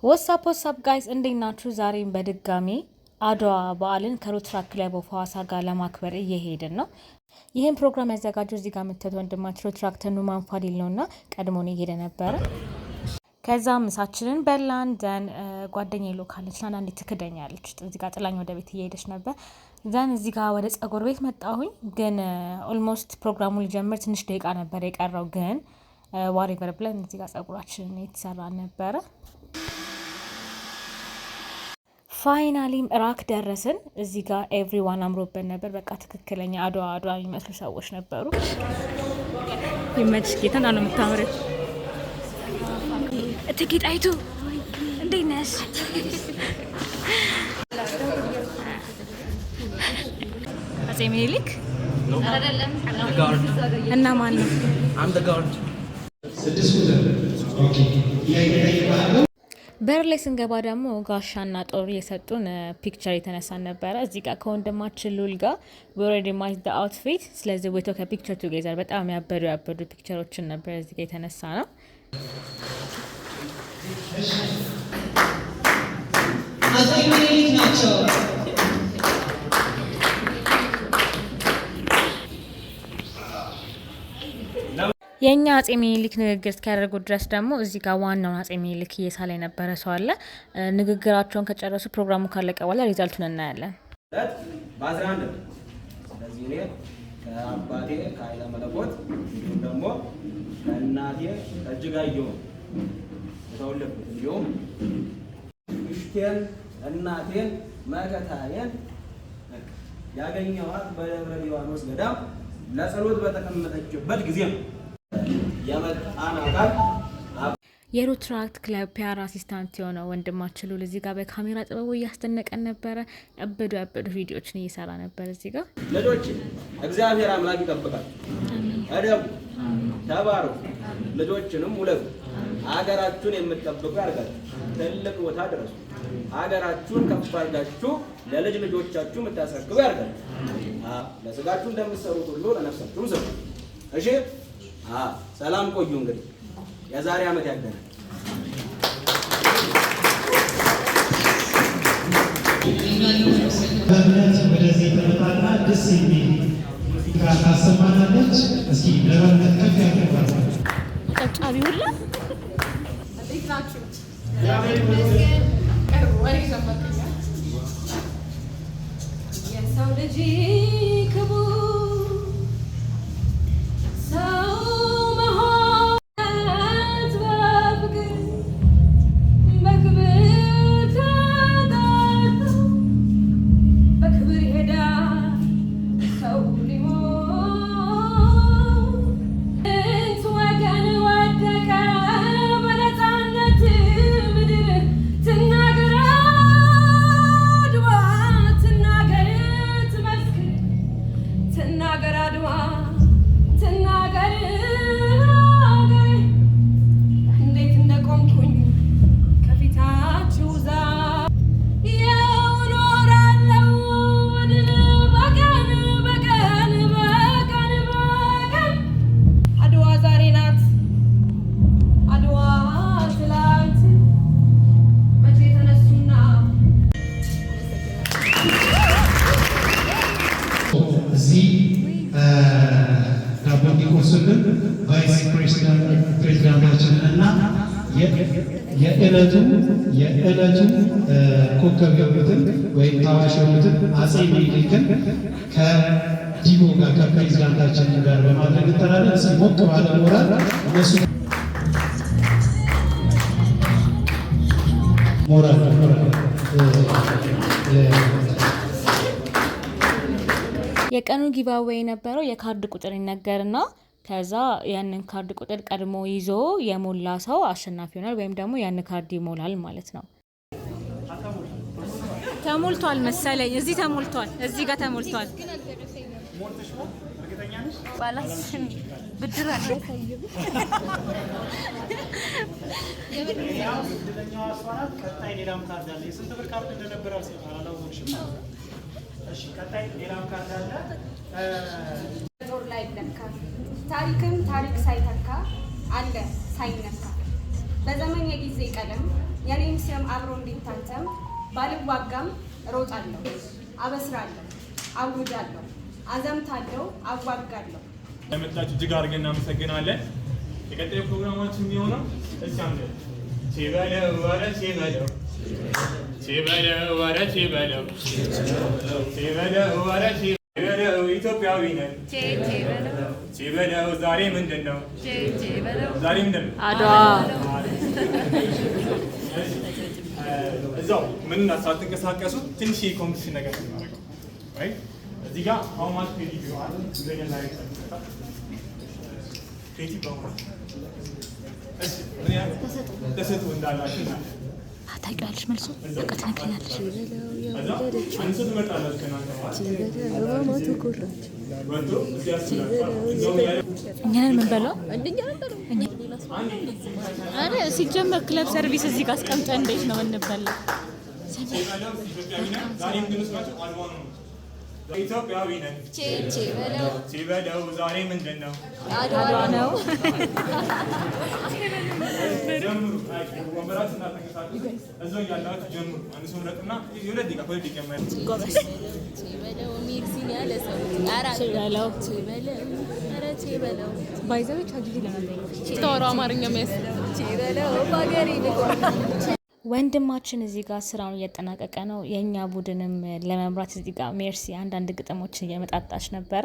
ወሳፕ ጋይስ እንዴት ናችሁ? ዛሬም በድጋሚ አድዋ በዓልን ከሮትራክ ክለብ ኦፍ ሐዋሳ ጋር ለማክበር እየሄድን ነው። ይህን ፕሮግራም ያዘጋጀው እዚህ ጋር የምትተት ወንድማችን ሮትራክ ተኑማን ፋዲል ነውና ቀድሞን እየሄደ ነበረ። ከዛ ምሳችንን በላን። ዘን ጓደኛዬ ሎካለች ና አንዴ ትክደኛለች እዚህ ጋር ጥላኝ ወደ ቤት እየሄደች ነበር። ዘን እዚህ ጋር ወደ ጸጉር ቤት መጣሁኝ። ግን ኦልሞስት ፕሮግራሙ ሊጀምር ትንሽ ደቂቃ ነበር የቀረው። ግን ዋሬቨር ብለን እዚህ ጋር ጸጉራችንን የተሰራ ነበረ። ፋይናሊም ራክ ደረስን። እዚህ ጋር ኤቭሪዋን አምሮበት ነበር። በቃ ትክክለኛ አድዋ የሚመስሉ ሰዎች ነበሩ። ይመችሽ ጌታ ነው የምታምረው። እትጌ ጣይቱ እንዴት ነሽ? አፄ ምኒልክ እና ማን ነው? በር ላይ ስንገባ ደግሞ ጋሻና ጦር የሰጡን ፒክቸር የተነሳን ነበረ። እዚህ ጋር ከወንድማችን ሉል ጋር ኦልሬዲ ማች ዘ አውትፊት። ስለዚህ ወይቶ ከፒክቸር ቱጌዘር በጣም ያበዱ ፒክቸሮችን ነበር እዚህ ጋር የተነሳ ነው። የኛ አፄ ምኒልክ ንግግር እስኪያደርጉ ድረስ ደግሞ እዚህ ጋር ዋናውን አፄ ምኒልክ እየሳለ የነበረ ሰው አለ። ንግግራቸውን ከጨረሱ ፕሮግራሙ ካለቀ በኋላ ሪዛልቱን እናያለን። በ11 ስለዚህ እኔ ከአባቴ ከኃይለ መለኮት እንዲሁም ደግሞ ከእናቴ ከእጅጋየሁ የተወለድኩት እንዲሁም እሽቴን እናቴን መከታዬን ያገኘኋት በደብረ ሊባኖስ ገዳም ለጸሎት በተቀመጠችበት ጊዜ ነው። የሮትራክ ክለብ ፒአር አሲስታንት የሆነው ወንድማችን ሉል እዚህ ጋር በካሜራ ጥበቡ እያስደነቀን ነበረ። ያበዱ ቪዲዮዎችን እየሰራ ነበር። እዚህ ጋር ልጆች እግዚአብሔር አምላክ ይጠብቃል። እደጉ፣ ተባሩ፣ ልጆችንም ውለዱ። ሀገራችሁን የምትጠብቁ ያርጋችሁ። ትልቅ ቦታ ድረሱ። ሀገራችሁን ከፍ አድርጋችሁ ለልጅ ልጆቻችሁ የምታስረክቡ ያርጋችሁ። ለስጋችሁ እንደምትሰሩት ሁሉ ለነፍሳችሁም ስሩ። እሺ፣ ሰላም ቆዩ። እንግዲህ የዛሬ ዓመት ያገናል። በእምነት ወደዚህ ተመጣጣ ደስ የሚል ሙዚቃ ታሰማናለች። እስኪ ለበረከት ከፍ ያደርጋል። ጨብጫቢ ሁላ የሰው ልጅ ቫይስ ፕሬዚዳንታችን እና የዕለቱ ኮከብ የሆኑትን ወይም ታዋሽ የሆኑትን አፄ ምኒልክን ከዲቦ ጋር ከፕሬዚዳንታችን ጋር በማድረግ እንጠራለን። እስኪ ሞቅ ባለ ሞራል እነሱ ሞራል የቀኑ ጊቫዌይ የነበረው የካርድ ቁጥር ይነገርና ከዛ ያንን ካርድ ቁጥር ቀድሞ ይዞ የሞላ ሰው አሸናፊ ይሆናል፣ ወይም ደግሞ ያን ካርድ ይሞላል ማለት ነው። ተሞልቷል መሰለኝ። እዚህ ተሞልቷል፣ እዚህ ጋር ተሞልቷል። ባላስን ብድር አለ ቀጣይ ሌላም ካርድ አለ። የስንት ብር ካርድ እንደነበረ አላወቅሽም? እሺ፣ ቀጣይ ሌላም ካርድ አለ። ጦር ላይ ለካ ታሪክ ሳይተካ አለ ሳይነካ በዘመን የጊዜ ቀለም የኔም ስም አብሮ እንዲታተም ባልዋጋም እሮጣለሁ፣ አበስራለሁ፣ አውጃለሁ፣ አዘምታለሁ፣ አዋጋለሁ። ለመጣችሁ እጅግ አድርገን እናመሰግናለን። የቀጣዩ ፕሮግራማችን የሚሆነው እስካሁን ቼበለው ወረ ቼበለው ቼበለው ወረ ቼበለው ቼበለው ወረ ቼበለው ኢትዮጵያዊ ነን ቼበለው ዛሬ ምንድን ነው? ዛሬ ምንድን ነው? አድዋ። እዛው ምን ሳትንቀሳቀሱ ትንሽ ኮምፒቲሽን ነገር እናደርገው። እዚህ ጋር how much credit you are doing a live credit በሆነ ተሰጡ እንዳላችሁ ታውቂዋለሽ መልሱ በቃ ትነግሪኛለሽ። አንድ ሰው ትመርጣላችሁ ከእናንተ እኛን የምንበላው ኧረ ሲጀመር ክለብ ሰርቪስ እዚህ ጋር አስቀምጠን እንዴት ነው የምንበላው? ኢትዮጵያዊ ነን ቼበለው ዛሬ ምንድን ነው? አድዋ ነው። ጀምሩ። ወንበራችሁን አትንቀሳቀሱ። እዛው እያላችሁ ጀምሩ። አንድ ሰው ምረጥና የሁለት ደቂቃ ሁለት ደቂቃ ማለት ወንድማችን እዚህ ጋር ስራውን እያጠናቀቀ ነው። የእኛ ቡድንም ለመምራት እዚህ ጋር ሜርሲ አንዳንድ ግጥሞችን እየመጣጣች ነበረ።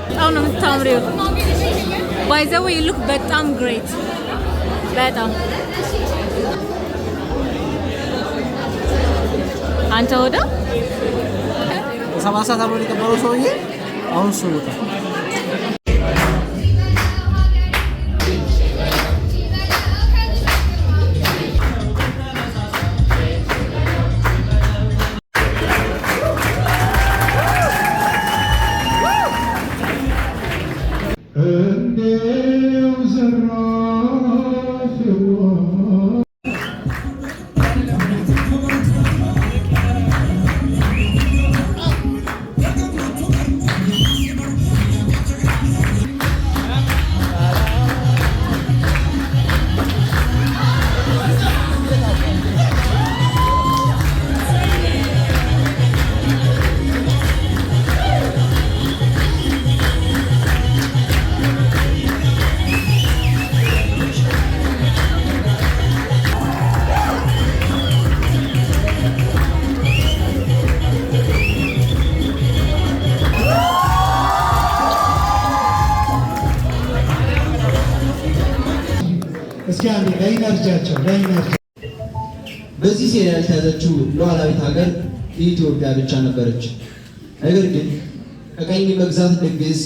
በጣም ነው የምታምሪው። ባይ ዘ ዌይ ሉክ በጣም ግሬት በጣም አንተ ወደ 7 ሰዓት አብሮ የቀበረው ሰውዬ አሁን እሱ ወጣ። በዚህ ሴራ ያልተያዘችው ሉዓላዊት ሀገር ኢትዮጵያ ብቻ ነበረች። ነገር ግን ከቀኝ መግዛት ድግስ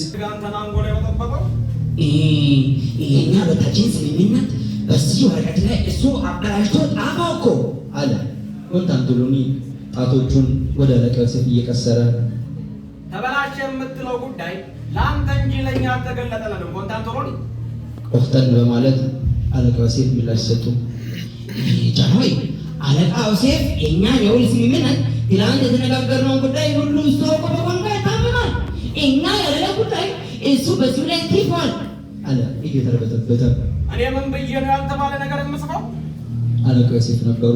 ይሄኛ በታችን ስምምነት በዚህ ወረቀት ላይ እሱ አበላሽቶ ጣፋው እኮ አለ ኮንታንቶሎኒ ጣቶቹን ወደ አለቃው ሴት እየቀሰረ። ተበላሸ የምትለው ጉዳይ ለአንተ እንጂ ለእኛ አልተገለጠልንም ኮንታንቶሎኒ። ቆፍጠን በማለት አለቃው ሴት ምላሽ ሰጡ። ጃንሆይ አለቃው ሴት የእኛን የውል ስምምነት ትናንት የተነጋገርነውን ጉዳይ ሁሉ እሱ አውቆ በቋንቋ ይታመናል። እኛ ያለለ ጉዳይ እሱ በዚሁ ላይ ትይፏል አለ እየተረበተበተ። እኔ ምን ብዬ ነው ያልተባለ ነገር የምጽፈው? አለቃው ሴት ነበሩ።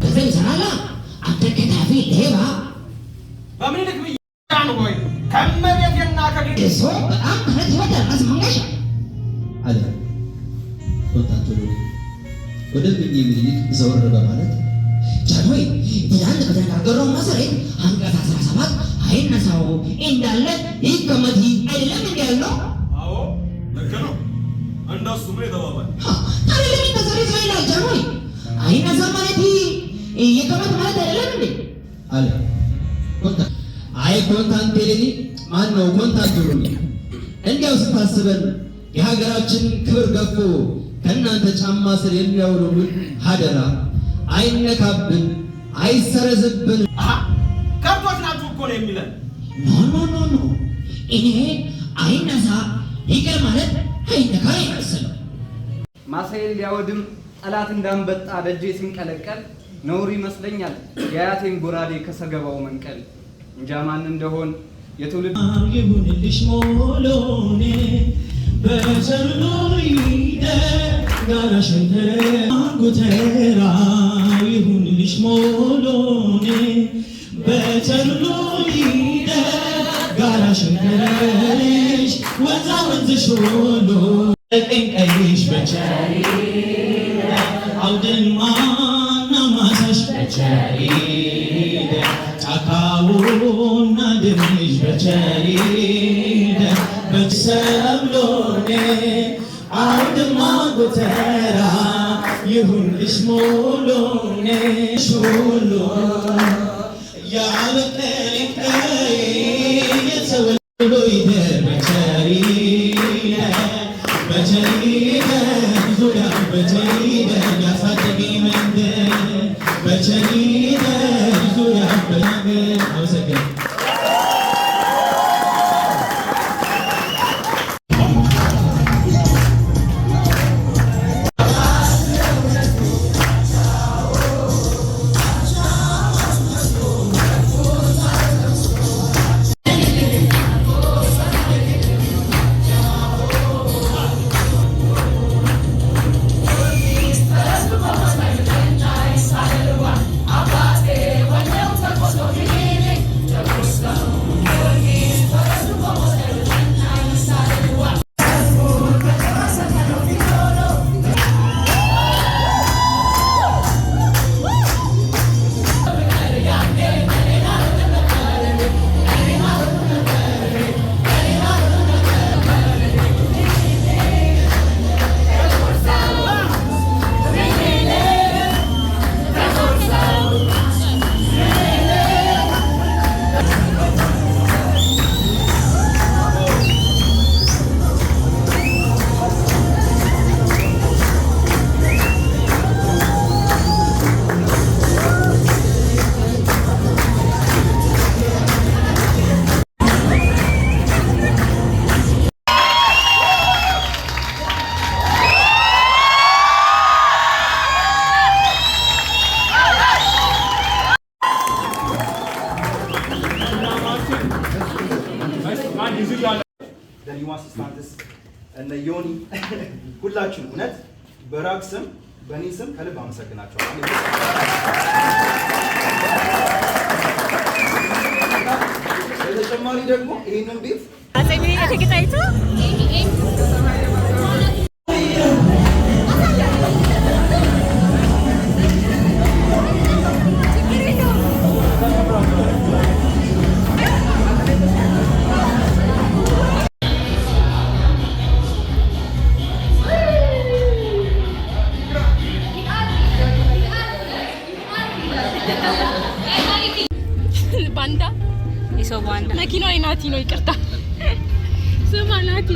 ከዚህ ሰላላ አንተ ከታፊ ሌባ በምኒልክ ብዬ ነው ወይ ከመቤቴና ከግድ እሱ በጣም ከረት ይወደ አስማማሽ አለ ኮንታንቶሎኒ ወደ ምኒልክ ዘወር በማለት ጃንሆይ ትናንት በተነጋገርነው መሰረት አንቀጽ 17 አይነሳው እንዳለ ይቀመጥ አይደለም እንዴ ያለው? አዎ ልክ ነው። እንደሱ ነው የተባባል። ታዲያ ለምን ተሰሪ ይላል ጃንሆይ? አይነሳ ማለት ይቀመጥ ማለት አይደለም እንዴ አለ ኮንታንቶሎኒ። ማን ነው ኮንታንቶሎኒ? እንዲያው ስታስበን የሀገራችን ክብር ገፎ ከእናንተ ጫማ ስር የሚያውለውን ሀደራ አይነካብን፣ አይሰረዝብን። ከብቶች ናችሁ እኮ ነው የሚለን። ኖ እኔ አይነሳ ይቅር ማለት አይነካ አይመስልም። ማሳይን ሊያወድም ጠላት እንዳንበጣ ደጄ ሲንቀለቀል ነውር ይመስለኛል የአያቴን ጎራዴ ከሰገባው መንቀል። እንጃ ማን እንደሆን የትውልድ ይሁንልሽ ሞሎኔ በሰርሎይ ጋራሽንተ ጉተራ ይሁንልሽ ሞሎኔ በሰርሎይ ጋራሽንተሽ ወዛ ወንዝሽ ሁሉ ቀንቀይሽ በቸሪ አውድማና ማሳሽ በቸሪ ጫካውና ድንሽ በቸሪ በሰብሎኔ አውድማ ጎተራ ይሁንልሽ ሞሎኔ ሹሎ ያበቀለቀይ የተወሎ ይደር በቸሪ በቸሪ ዙሪያ በቸሪ ያሳደገ መንገድ በቸሪ ዙሪያ በመንገድ አመሰግናለሁ። ለኒው አሲስታንትስ እነ ዮኒ ሁላችሁም እውነት በራክ ስም በእኔ ስም ከልብ አመሰግናችኋለሁ። በተጨማሪ ደግሞ ይህንን ቤት ባንዳ የሰው ባንዳ መኪናው ናቲ ነው። ይቅርታ ስማ ናቲ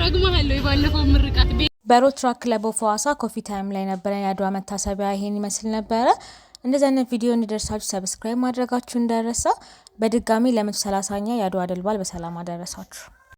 ረግመሃለሁ። የባለፈው ምርቃት በሮድ ትራክ ክለብ ኦፍ ሐዋሳ ኮፊ ታይም ላይ ነበረን። የአድዋ መታሰቢያ ይሄን ይመስል ነበረ። እንደዚህ አይነት ቪዲዮ እንዲደርሳችሁ ሰብስክራይብ ማድረጋችሁ እንዳይረሳ። በድጋሚ ለ130ኛ የአድዋ ድል በዓል በሰላም አደረሳችሁ።